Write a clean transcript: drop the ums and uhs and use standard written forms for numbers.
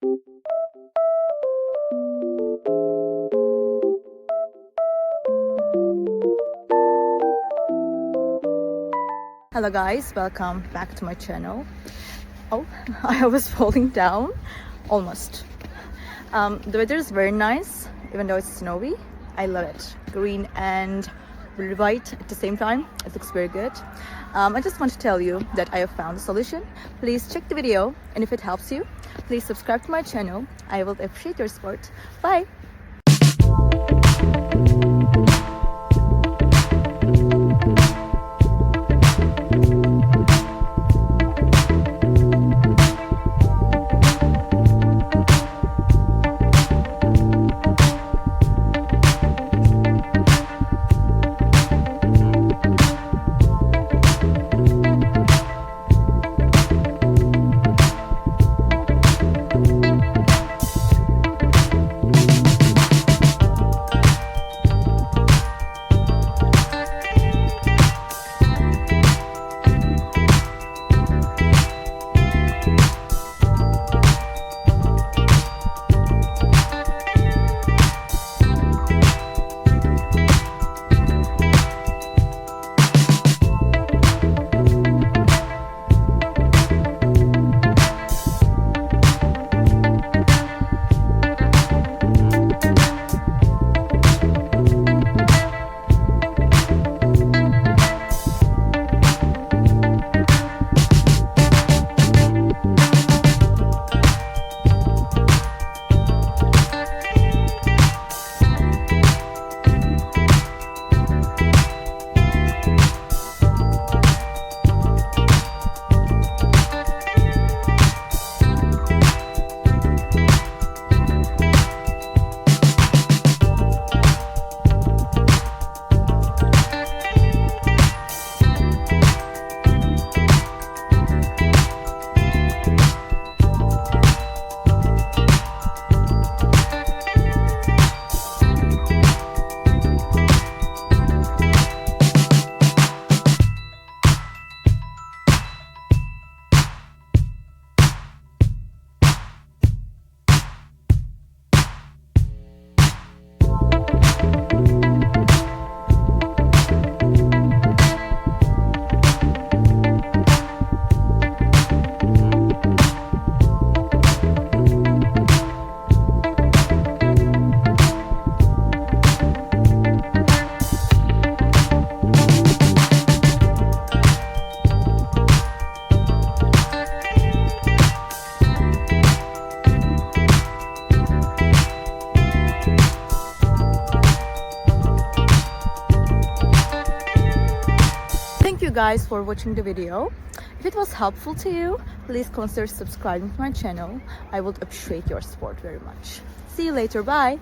Hello guys, welcome back to my channel. Oh, I was falling down almost. The weather is very nice, even though it's snowy. I love it. Green and white at the same time. It looks very good. I just want to tell you that I have found a solution. Please check the video, and if it helps you, please subscribe to my channel. I will appreciate your support. Bye! Thank you guys for watching the video. If it was helpful to you, please consider subscribing to my channel. I would appreciate your support very much. See you later. Bye.